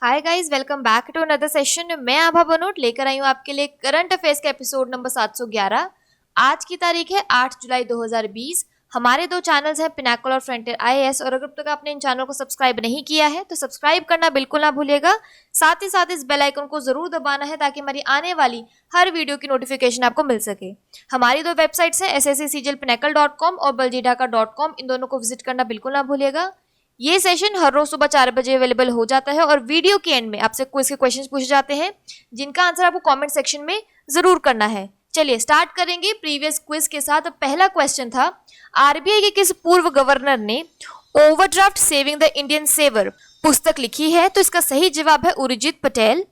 Hi guys, welcome back to another session. मैं आभा बनोट लेकर आई हूँ आपके लिए करंट अफेयर्स का एपिसोड नंबर 711। आज की तारीख है 8 जुलाई 2020। हमारे दो चैनल्स हैं, पिनाकल और फ्रंटियर आईएएस, और अगर अब तक आपने इन चैनल को सब्सक्राइब नहीं किया है तो सब्सक्राइब करना बिल्कुल ना भूलिएगा। साथ ही साथ इस बेल आइकन को जरूर दबाना है ताकि हमारी आने वाली हर वीडियो की नोटिफिकेशन आपको मिल सके। हमारी दो वेबसाइट्स हैं sscglpinacle.com और baljeedhaka.com, इन दोनों को विजिट करना बिल्कुल ना भूलिएगा। ये सेशन हर रोज सुबह 4 बजे अवेलेबल हो जाता है और वीडियो के एंड में आपसे क्विज के क्वेश्चंस पूछे जाते हैं जिनका आंसर आपको कमेंट सेक्शन में जरूर करना है। चलिए स्टार्ट करेंगे प्रीवियस क्विज के साथ। पहला क्वेश्चन था, आरबीआई के किस पूर्व गवर्नर ने overdraft saving the Indian saver पुस्तक लिखी है? तो इसका सही जवाब है उर्जित पटेल।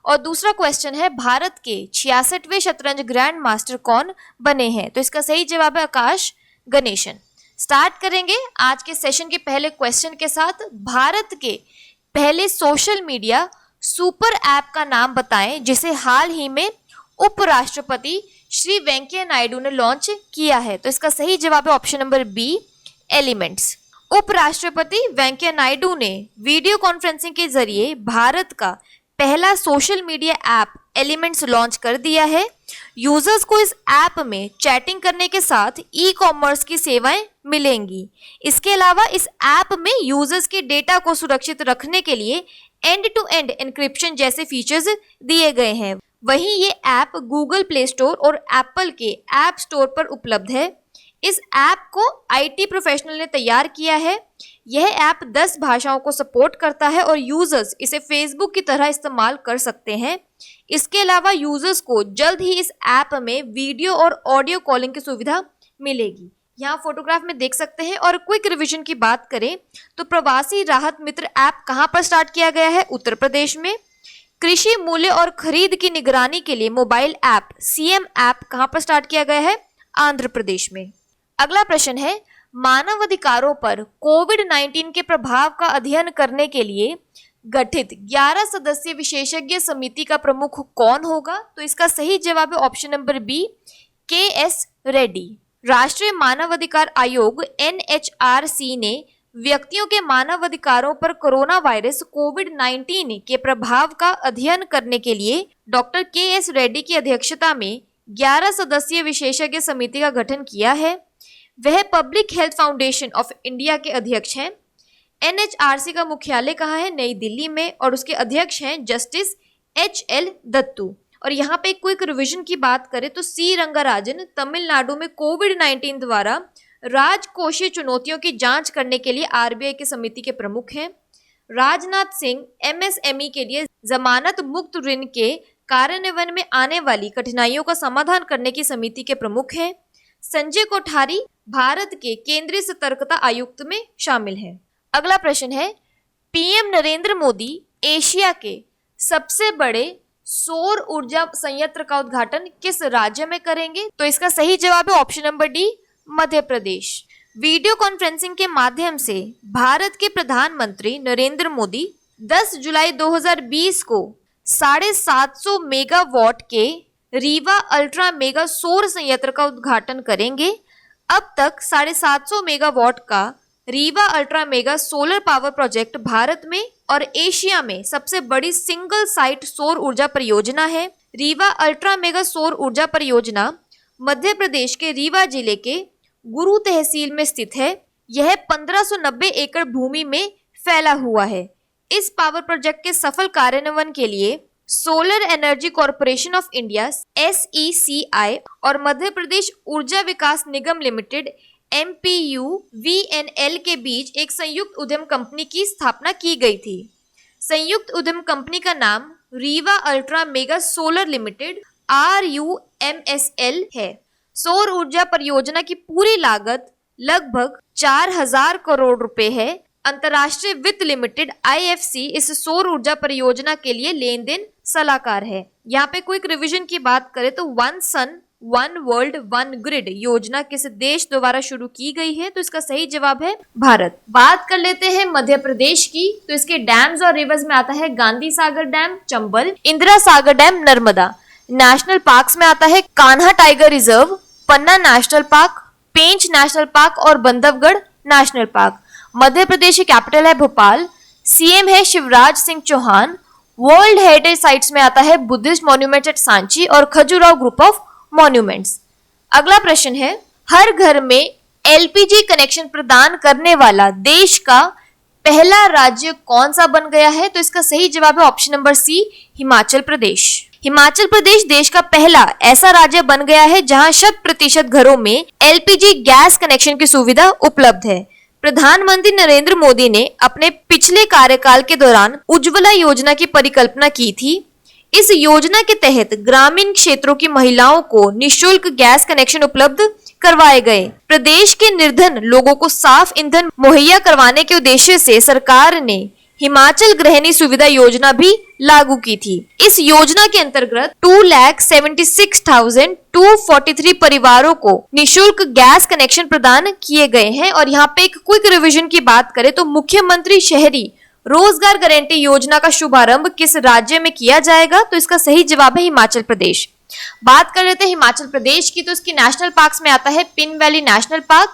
और दूसरा क्वेश्चन है, भारत के 66वें शतरंज ग्रैंड मास्टर कौन बने हैं? तो इसका सही जवाब है आकाश गणेशन। स्टार्ट करेंगे आज के सेशन के पहले क्वेश्चन के साथ। भारत के पहले सोशल मीडिया सुपर ऐप का नाम बताएं जिसे हाल ही में उपराष्ट्रपति श्री वेंकैया नायडू ने लॉन्च किया है? तो इसका सही जवाब है ऑप्शन नंबर बी, एलिमेंट्स। उपराष्ट्रपति वेंकैया नायडू ने वीडियो कॉन्फ्रेंसिंग के जरिए भारत का पहला social media app elements launch कर दिया है। यूजर्स को इस ऐप में चैटिंग करने के साथ ई कॉमर्स की सेवाएं मिलेंगी। इसके अलावा इस ऐप में यूजर्स के डेटा को सुरक्षित रखने के लिए एंड टू एंड एन्क्रिप्शन जैसे फीचर्स दिए गए हैं। वहीं ये ऐप गूगल प्ले स्टोर और एप्पल के ऐप स्टोर पर उपलब्ध है। इस ऐप को आईटी प्रोफेशनल ने तैयार किया है। यह ऐप 10 भाषाओं को सपोर्ट करता है और यूजर्स इसे फेसबुक की तरह इस्तेमाल कर सकते हैं। इसके अलावा यूजर्स को जल्द ही इस ऐप में वीडियो और ऑडियो कॉलिंग की सुविधा मिलेगी। यहाँ फोटोग्राफ में देख सकते हैं। और क्विक रिवीजन की बात करें तो प्रवासी राहत मित्र ऐप कहाँ पर स्टार्ट किया गया है? उत्तर प्रदेश में। कृषि मूल्य और खरीद की निगरानी के लिए मोबाइल ऐप सीएम ऐप कहाँ पर स्टार्ट किया गया है? आंध्र प्रदेश में। अगला प्रश्न है, मानव अधिकारों पर कोविड-19 के प्रभाव का अध्ययन करने के लिए गठित 11 सदस्यीय विशेषज्ञ समिति का प्रमुख कौन होगा? तो इसका सही जवाब है option number B, K S. Reddy. राष्ट्रीय मानवाधिकार आयोग एनएचआरसी ने व्यक्तियों के मानव अधिकारों पर कोरोना वायरस कोविड-19 के प्रभाव का अध्ययन करने के लिए डॉक्टर के.एस. रेड्डी की अध्यक्षता में 11 सदस्यीय विशेषज्ञ समिति का गठन किया है। वह public health foundation of India के अध्यक्ष हैं। एनएचआरसी का मुख्यालय कहाँ है? नई दिल्ली में। और उसके अध्यक्ष हैं जस्टिस एच.एल. दत्तू। और यहाँ पे क्विक रिवीजन की बात करें तो सी रंगाराजन तमिलनाडु में कोविड-19 द्वारा राजकोषीय चुनौतियों की जांच करने के लिए आरबीआई की समिति के प्रमुख हैं। राजनाथ सिंह एमएसएमई के लिए जमानत मुक्त ऋण के कार्यान्वयन में आने वाली कठिनाइयों का समाधान करने की समिति के प्रमुख हैं। संजय कोठारी भारत के केंद्रीय सतर्कता आयुक्त में शामिल हैं। अगला प्रश्न है, पीएम नरेंद्र मोदी एशिया के सबसे बड़े सौर ऊर्जा संयंत्र का उद्घाटन किस राज्य में करेंगे? तो इसका सही जवाब है option number D, Madhya Pradesh. Video conferencing के माध्यम से भारत के प्रधानमंत्री नरेंद्र मोदी 10 जुलाई 2020 को 750 मेगावाट के रीवा अल्ट्रा मेगा सौर संयंत्र का उद्घाटन करेंगे। अब तक 750 मेगावाट का Rewa ultra mega solar power project Bharat में और एशिया में सबसे बड़ी सिंगल साइट सौर ऊर्जा परियोजना है। रीवा अल्ट्रा मेगा सौर ऊर्जा परियोजना मध्य प्रदेश के रीवा जिले के गुरु तहसील में स्थित है। यह 1590 एकड़ भूमि में फैला हुआ है। इस पावर प्रोजेक्ट के सफल कार्यान्वयन के लिए solar energy corporation of India SECI और मध्य प्रदेश ऊर्जा विकास निगम लिमिटेड MPUVNL के बीच एक संयुक्त उद्यम कंपनी की स्थापना की गई थी। संयुक्त उद्यम कंपनी का नाम Rewa ultra mega solar limited RUMSL है। सौर ऊर्जा परियोजना की पूरी लागत लगभग 4000 करोड़ रुपए है। अंतर्राष्ट्रीय वित्त लिमिटेड IFC इस सौर ऊर्जा परियोजना के लिए लेन देन सलाहकार है। यहाँ पे क्विक रिवीजन की बात करें तो one sun one world one grid योजना किस देश द्वारा शुरू की गई है? तो इसका सही जवाब है भारत। बात कर लेते हैं मध्य प्रदेश की। तो इसके डैम्स और रिवर्स में आता है Gandhi Sagar dam Chambal, Indira Sagar dam Narmada. National parks में आता है कान्हा टाइगर रिजर्व, पन्ना नेशनल पार्क, पेंच नेशनल पार्क और बंधवगढ़ नेशनल पार्क। मध्य प्रदेश की कैपिटल है भोपाल। सीएम है Shivraj Singh Chouhan. World heritage sites में आता है बुद्धिस्ट मॉन्यूमेंट्स एट सांची और खजुराहो ग्रुप ऑफ मॉन्यूमेंट्स। अगला प्रश्न है, हर घर में एलपीजी कनेक्शन प्रदान करने वाला देश का पहला राज्य कौन सा बन गया है? तो इसका सही जवाब है option number C, Himachal Pradesh. Himachal Pradesh देश का पहला ऐसा राज्य बन गया है जहां 100% घरों में एलपीजी गैस कनेक्शन की सुविधा उपलब्ध है। प्रधानमंत्री नरेंद्र मोदी ने अपने पिछले कार्यकाल के दौरान उज्ज्वला योजना की परिकल्पना की थी। इस योजना के तहत ग्रामीण क्षेत्रों की महिलाओं को निःशुल्क गैस कनेक्शन उपलब्ध करवाए गए। प्रदेश के निर्धन लोगों को साफ ईंधन मुहैया करवाने के उद्देश्य से सरकार ने हिमाचल गृहिणी सुविधा योजना भी लागू की थी। इस योजना के अंतर्गत 2,76,243 परिवारों को निःशुल्क गैस कनेक्शन प्रदान किए गए हैं। और यहाँ पे एक क्विक रिवीजन की बात करें तो मुख्यमंत्री शहरी रोजगार गारंटी योजना का शुभारंभ किस राज्य में किया जाएगा? तो इसका सही जवाब है हिमाचल प्रदेश। बात कर लेते हैं हिमाचल प्रदेश की, तो इसकी नेशनल पार्क्स में आता है pin valley national park,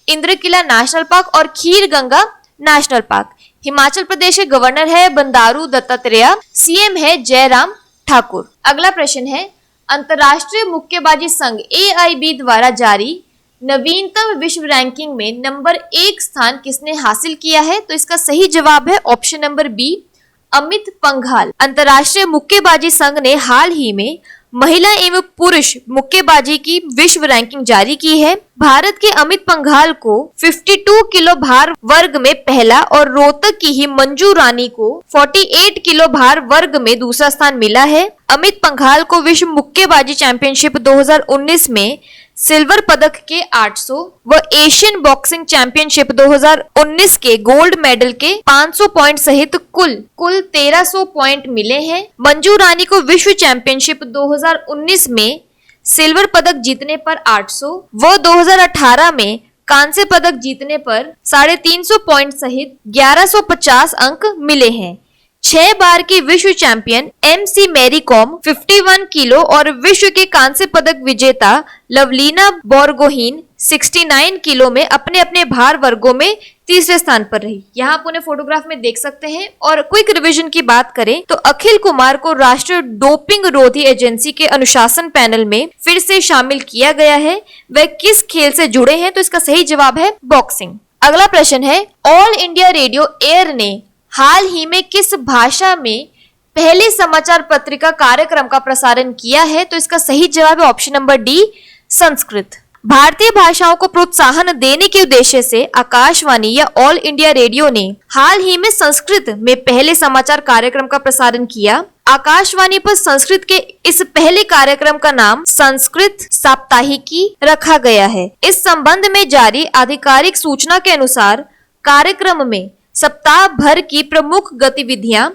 Indrakila national park और खीर गंगा नेशनल पार्क। हिमाचल प्रदेश के गवर्नर है बंडारू दत्तात्रेय, सीएम है जयराम ठाकुर। अगला प्रश्न है, अंतरराष्ट्रीय मुक्केबाजी संघ AIB द्वारा जारी नवीनतम विश्व रैंकिंग में नंबर 1 स्थान किसने हासिल किया है? तो इसका सही जवाब है option number B, Amit Panghal. अंतरराष्ट्रीय मुक्केबाजी संघ ने हाल ही में महिला एवं पुरुष मुक्केबाजी की विश्व रैंकिंग जारी की है। भारत के अमित पंघाल को 52 किलो भार वर्ग में पहला और रोहतक की ही मंजू रानी को 48 किलो भार वर्ग में दूसरा स्थान मिला है। अमित पंघाल को विश्व मुक्केबाजी चैंपियनशिप 2019 में सिल्वर पदक के 800 व एशियन बॉक्सिंग चैंपियनशिप 2019 के गोल्ड मेडल के 500 पॉइंट सहित कुल 1300 पॉइंट मिले हैं। मंजू रानी को विश्व चैंपियनशिप 2019 में सिल्वर पदक जीतने पर 800 व 2018 में कांस्य पदक जीतने पर 350 पॉइंट सहित 1150 अंक मिले हैं। 6 बार की विश्व champion MC Mary Kom 51 kilo और विश्व के कांस्य पदक विजेता लवलीना बोरगोहीन 69 किलो में अपने अपने भार वर्गों में तीसरे स्थान पर रही। यहाँ आप उन्हें फोटोग्राफ में देख सकते हैं। और क्विक रिवीजन की बात करें तो अखिल कुमार को राष्ट्रीय डोपिंग रोधी एजेंसी के अनुशासन पैनल में फिर से शामिल किया गया है। वह किस खेल से जुड़े हैं? तो इसका सही जवाब है बॉक्सिंग। अगला प्रश्न है, ऑल इंडिया रेडियो एयर ने हाल ही में किस भाषा में पहले समाचार पत्रिका कार्यक्रम का प्रसारण किया है? तो इसका सही जवाब है ऑप्शन नंबर डी, संस्कृत। भारतीय भाषाओं को प्रोत्साहन देने के उद्देश्य से आकाशवाणी या ऑल इंडिया रेडियो ने हाल ही में संस्कृत में पहले समाचार कार्यक्रम का प्रसारण किया। आकाशवाणी पर संस्कृत के इस पहले कार्यक्रम का नाम संस्कृत साप्ताहिकी रखा गया है। इस संबंध में जारी आधिकारिक सूचना के अनुसार कार्यक्रम में सप्ताह भर की प्रमुख गतिविधियां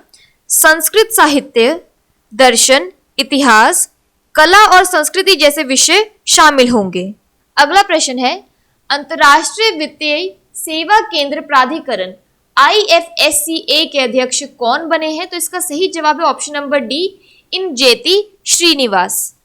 संस्कृत साहित्य, दर्शन, इतिहास, कला और संस्कृति जैसे विषय शामिल होंगे। अगला प्रश्न है, अंतर्राष्ट्रीय वित्तीय सेवा केंद्र प्राधिकरण IFSCA के अध्यक्ष कौन बने हैं? तो इसका सही जवाब है option number D, Injeti Srinivas.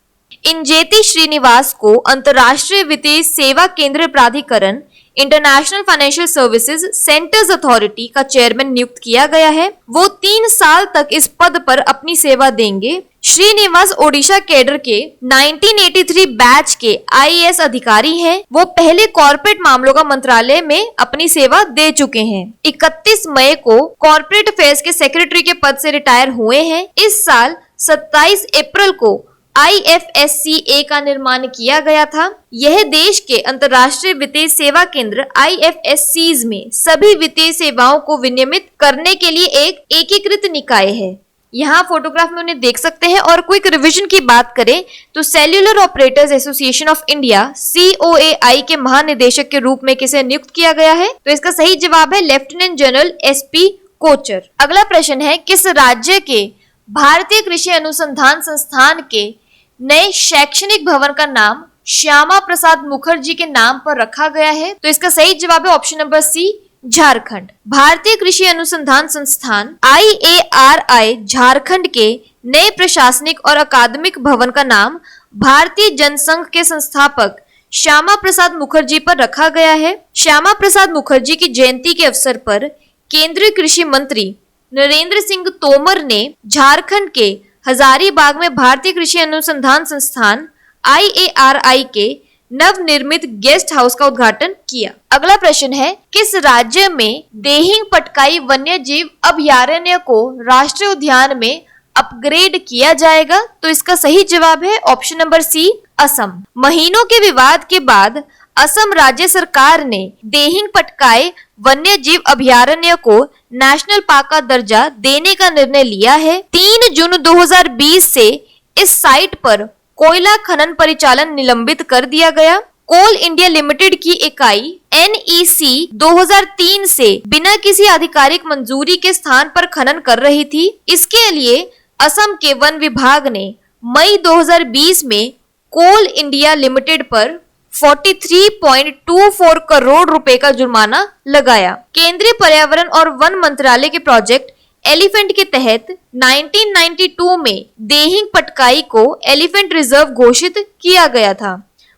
Injeti Srinivas को अंतर्राष्ट्रीय वित्तीय सेवा केंद्र प्राधिकरण international financial services centres authority का चेयरमैन नियुक्त किया गया है। वो 3 साल तक इस पद पर अपनी सेवा देंगे। श्रीनिवास ओडिशा कैडर के 1983 बैच के IAS अधिकारी हैं। वो पहले कॉर्पोरेट मामलों का मंत्रालय में अपनी सेवा दे चुके हैं। 31 मई को कॉर्पोरेट अफेयर्स के सेक्रेटरी के पद से रिटायर हुए हैं। इस साल 27 अप्रैल को IFSCA का निर्माण किया गया था। यह देश के अंतर्राष्ट्रीय वित्तीय सेवा केंद्र IFSCs में सभी वित्तीय सेवाओं को विनियमित करने के लिए एक एकीकृत निकाय है। यहाँ फोटोग्राफ में उन्हें देख सकते हैं। और क्विक रिवीजन की बात करें तो cellular operators association of India COAI के महानिदेशक के रूप में किसे नियुक्त किया गया है? तो इसका सही जवाब है लेफ्टिनेंट जनरल SP कोचर। अगला प्रश्न है, किस राज्य के भारतीय कृषि अनुसंधान संस्थान के नए शैक्षणिक भवन का नाम श्यामा प्रसाद मुखर्जी के नाम पर रखा गया है? तो इसका सही जवाब है ऑप्शन नंबर सी, झारखंड। भारतीय कृषि अनुसंधान संस्थान IARI झारखंड के नए प्रशासनिक और अकादमिक भवन का नाम भारतीय जनसंघ के संस्थापक श्यामा प्रसाद मुखर्जी पर रखा गया है। श्यामा प्रसाद मुखर्जी की जयंती के अवसर पर केंद्रीय कृषि मंत्री नरेंद्र सिंह तोमर ने झारखंड के हजारीबाग में भारतीय कृषि अनुसंधान संस्थान IARI के नवनिर्मित गेस्ट हाउस का उद्घाटन किया। अगला प्रश्न है, किस राज्य में देहिंग पटकाई वन्य जीव अभयारण्य को राष्ट्रीय उद्यान में अपग्रेड किया जाएगा? तो इसका सही जवाब है ऑप्शन नंबर सी, असम। महीनों के विवाद के बाद असम राज्य सरकार ने देहिंग पटकाई वन्य जीव अभयारण्य को नेशनल पार्क का दर्जा देने का निर्णय लिया है। 3 जून 2020 से इस साइट पर कोयला खनन परिचालन निलंबित कर दिया गया। कोल इंडिया लिमिटेड की इकाई NEC 2003 से बिना किसी आधिकारिक मंजूरी के स्थान पर खनन कर रही थी। इसके लिए असम के वन विभाग ने मई 2020 में कोल इंडिया लिमिटेड पर 43.24 करोड़ रुपए का जुर्माना लगाया। केंद्रीय पर्यावरण और वन मंत्रालय के प्रोजेक्ट एलिफेंट के तहत 1992 में देहिंग पटकाई को एलिफेंट रिजर्व घोषित किया गया था।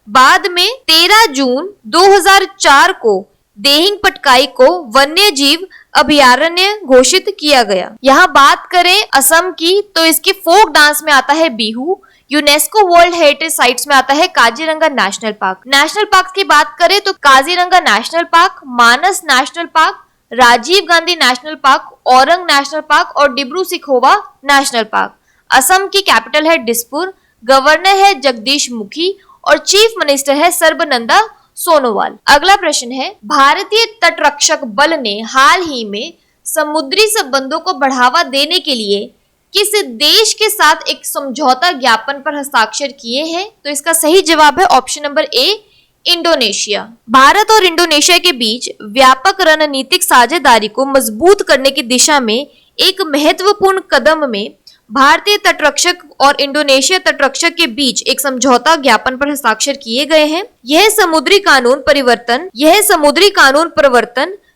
बाद में 13 जून 2004 को देहिंग पटकाई को वन्य जीव अभयारण्य घोषित किया गया। यहाँ बात करें असम की तो इसके फोक डांस में आता है Bihu. UNESCO world heritage sites में आता है Kaziranga national park. National park की बात करें तो Kaziranga national park, Manas national park, Rajiv Gandhi national park, Orang national park और डिब्रू सिखोवा नेशनल पार्क। असम की कैपिटल है दिसपुर, गवर्नर है जगदीश मुखी और चीफ मिनिस्टर है सर्बानंद सोनोवाल। अगला प्रश्न है, भारतीय तटरक्षक बल ने हाल ही में समुद्री संबंधों को बढ़ावा देने के लिए किस देश के साथ एक समझौता ज्ञापन पर हस्ताक्षर किए हैं? तो इसका सही जवाब है option number A, Indonesia. Bharat और इंडोनेशिया के बीच व्यापक रणनीतिक साझेदारी को मजबूत करने की दिशा में एक महत्वपूर्ण कदम में भारतीय तटरक्षक और इंडोनेशिया तटरक्षक के बीच एक समझौता ज्ञापन पर हस्ताक्षर किए गए हैं। यह समुद्री कानून प्रवर्तन,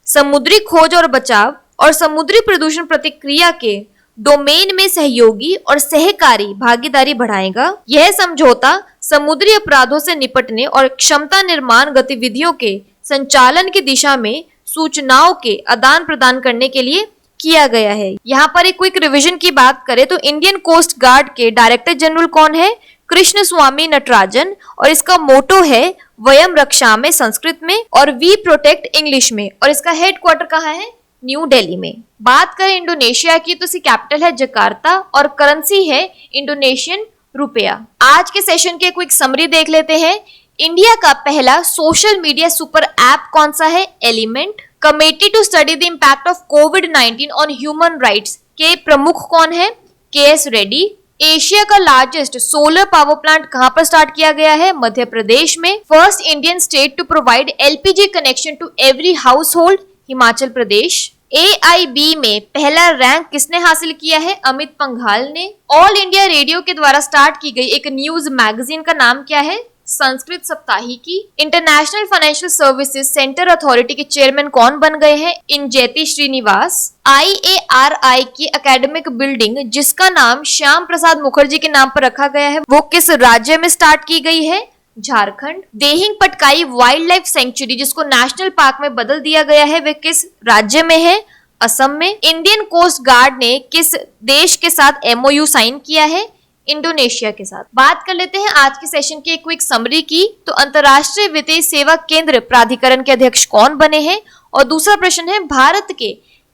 समुद्री खोज और बचाव और समुद्री प्रदूषण प्रतिक्रिया के डोमेन में सहयोगी और सहकारी भागीदारी बढ़ाएगा। यह समझौता समुद्री अपराधों से निपटने और क्षमता निर्माण गतिविधियों के संचालन की दिशा में सूचनाओं के आदान प्रदान करने के लिए किया गया है। यहाँ पर एक क्विक रिवीजन की बात करें तो इंडियन कोस्ट गार्ड के डायरेक्टर जनरल कौन है? कृष्ण स्वामी नटराजन। और इसका मोटो है वयम रक्षामि संस्कृत में और वी प्रोटेक्ट इंग्लिश में। और इसका हेडक्वार्टर कहाँ है? न्यू दिल्ली में। बात करें इंडोनेशिया की तो इसकी कैपिटल है जकार्ता और करेंसी है इंडोनेशियन रुपया। आज के सेशन के क्विक समरी देख लेते हैं। इंडिया का पहला सोशल मीडिया सुपर ऐप कौन सा है? Element. Committee to study the impact of कोविड-19 ऑन ह्यूमन राइट्स के प्रमुख कौन है? KS रेड्डी। एशिया का लार्जेस्ट सोलर पावर प्लांट कहां पर स्टार्ट किया गया है? मध्य प्रदेश में। First Indian state to provide LPG connection to every household, Himachal Pradesh. AIB में पहला रैंक किसने हासिल किया है? अमित पंघाल ने। ऑल इंडिया रेडियो के द्वारा स्टार्ट की गई एक न्यूज मैगजीन का नाम क्या है? Sanskrit Saptahiki. International financial services centre authority के चेयरमैन कौन बन गए हैं? इंजेति श्रीनिवास। IARI की एकेडमिक बिल्डिंग जिसका नाम श्याम प्रसाद मुखर्जी के नाम पर रखा गया है वो किस राज्य में स्टार्ट की गई है? Jharkhand. Dehing Patkai wild life sanctuary जिसको नेशनल पार्क में बदल दिया गया है वे किस राज्य में है? असम में। इंडियन कोस्ट गार्ड ने किस देश के साथ MOU साइन किया है? इंडोनेशिया के साथ। बात कर लेते हैं आज के सेशन की एक क्विक समरी की तो अंतर्राष्ट्रीय वित्तीय सेवा केंद्र प्राधिकरण के अध्यक्ष कौन बने हैं? और दूसरा प्रश्न है, भारत के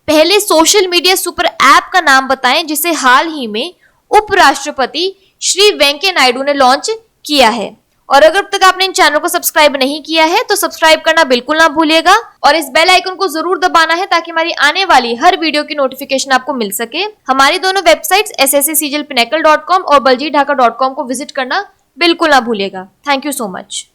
पहले सोशल मीडिया सुपर ऐप का नाम बताएं जिसे हाल ही में उपराष्ट्रपति श्री वेंकैया नायडू ने लॉन्च किया है। और अगर अब तक आपने इन चैनल को सब्सक्राइब नहीं किया है तो सब्सक्राइब करना बिल्कुल ना भूलिएगा और इस बेल आइकन को जरूर दबाना है ताकि हमारी आने वाली हर वीडियो की नोटिफिकेशन आपको मिल सके। हमारी दोनों वेबसाइट्स SSCCGLPinnacle.com और baljeetdhaka.com को विजिट करना बिल्कुल ना भूलिएगा। Thank you so much.